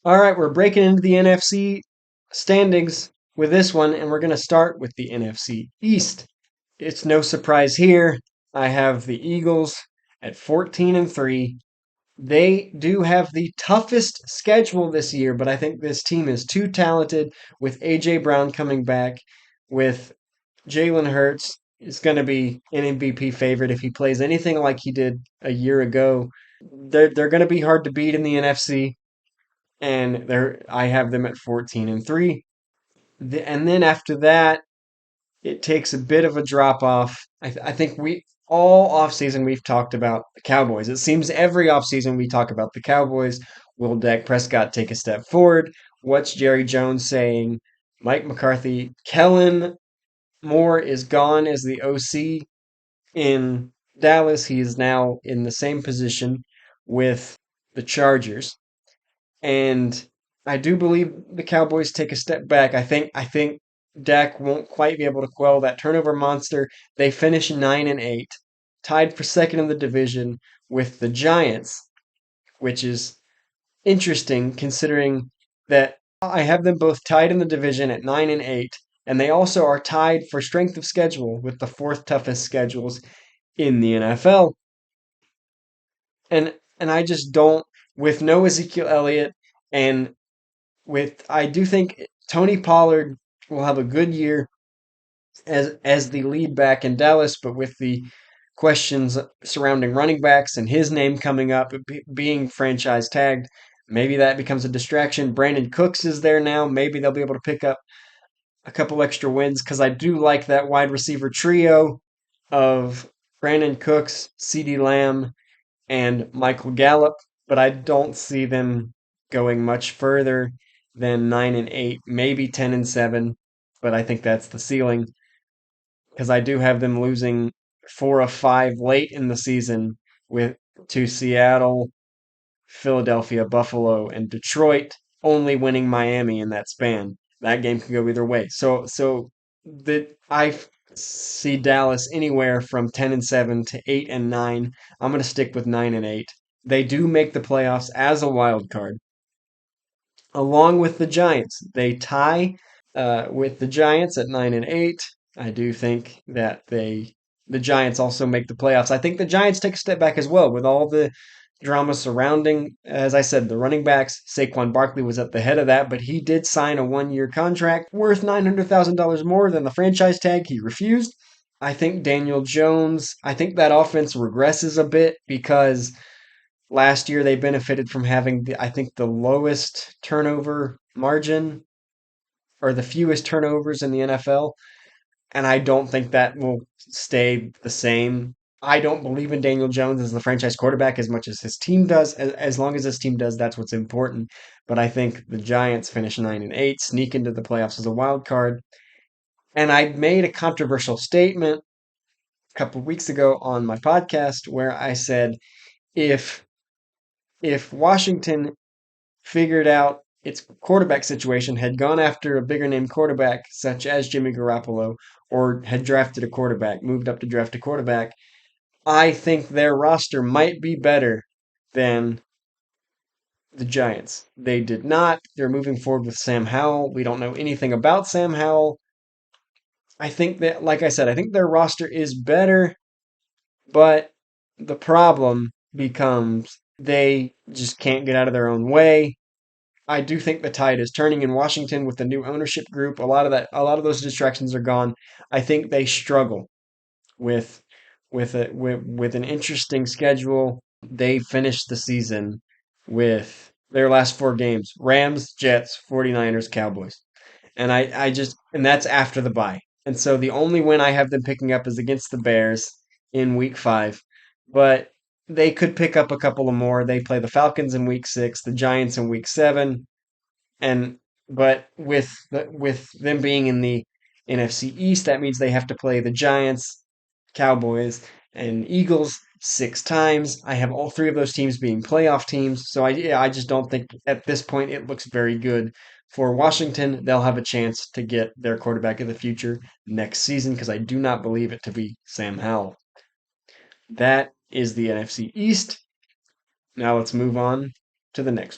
All right, we're breaking into the NFC standings with this one, and we're going to start with the NFC East. It's no surprise here. I have the Eagles at 14 and 3. They do have the toughest schedule this year, but I think this team is too talented with AJ Brown coming back, with Jalen Hurts is going to be an MVP favorite if he plays anything like he did a year ago. They're going to be hard to beat in the NFC, and I have them at 14 and 3. And then after that, it takes a bit of a drop off. I think we all offseason we've talked about the Cowboys. It seems every offseason we talk about the Cowboys. Will Dak Prescott take a step forward? What's Jerry Jones saying? Mike McCarthy, Kellen Moore is gone as the OC in Dallas. He is now in the same position with the Chargers. And I do believe the Cowboys take a step back. I think Dak won't quite be able to quell that turnover monster. They finish 9 and 8, tied for second in the division with the Giants, which is interesting considering that I have them both tied in the division at 9 and 8, and they also are tied for strength of schedule with the fourth toughest schedules in the NFL. And I just don't, with no Ezekiel Elliott, and with I do think Tony Pollard will have a good year as the lead back in Dallas, but with the questions surrounding running backs and his name coming up, being franchise tagged, maybe that becomes a distraction. Brandon Cooks is there now. Maybe they'll be able to pick up a couple extra wins because I do like that wide receiver trio of Brandon Cooks, CeeDee Lamb, and Michael Gallup, but I don't see them going much further than 9 and 8, maybe 10 and 7. But I think that's the ceiling because I do have them losing 4 of 5 late in the season with to Seattle, Philadelphia, Buffalo, and Detroit, only winning Miami in that span. That game could go either way. I see Dallas anywhere from 10 and 7 to 8 and 9. I'm going to stick with 9 and 8. They do make the playoffs as a wild card, along with the Giants. They tie with the Giants at 9 and 8. I do think that the Giants also make the playoffs. I think the Giants take a step back as well with all the drama surrounding, as I said, the running backs. Saquon Barkley was at the head of that, but he did sign a 1 year contract worth $900,000 more than the franchise tag. He refused. I think Daniel Jones, I think that offense regresses a bit because last year they benefited from having I think the lowest turnover margin or the fewest turnovers in the NFL, and I don't think that will stay the same. I don't believe in Daniel Jones as the franchise quarterback as much as his team does. As long as his team does, that's what's important. But I think the Giants finish 9 and 8, sneak into the playoffs as a wild card. And I made a controversial statement a couple of weeks ago on my podcast where I said if Washington figured out its quarterback situation, had gone after a bigger name quarterback such as Jimmy Garoppolo, or had drafted a quarterback, moved up to draft a quarterback, I think their roster might be better than the Giants. They did not. They're moving forward with Sam Howell. We don't know anything about Sam Howell. I think that, like I said, I think their roster is better, but the problem becomes they just can't get out of their own way. I do think the tide is turning in Washington with the new ownership group. A lot of those distractions are gone. I think they struggle with with an interesting schedule. They finished the season with their last 4 games: Rams, Jets, 49ers, Cowboys. And that's after the bye. And so the only win I have them picking up is against the Bears in week 5. But they could pick up a couple of more. They play the Falcons in week 6, the Giants in week 7, and but with them being in the NFC East, that means they have to play the Giants, Cowboys, and Eagles 6 times. I have all 3 of those teams being playoff teams, so I just don't think at this point it looks very good for Washington. They'll have a chance to get their quarterback of the future next season because I do not believe it to be Sam Howell. That is the NFC East. Now let's move on to the next one.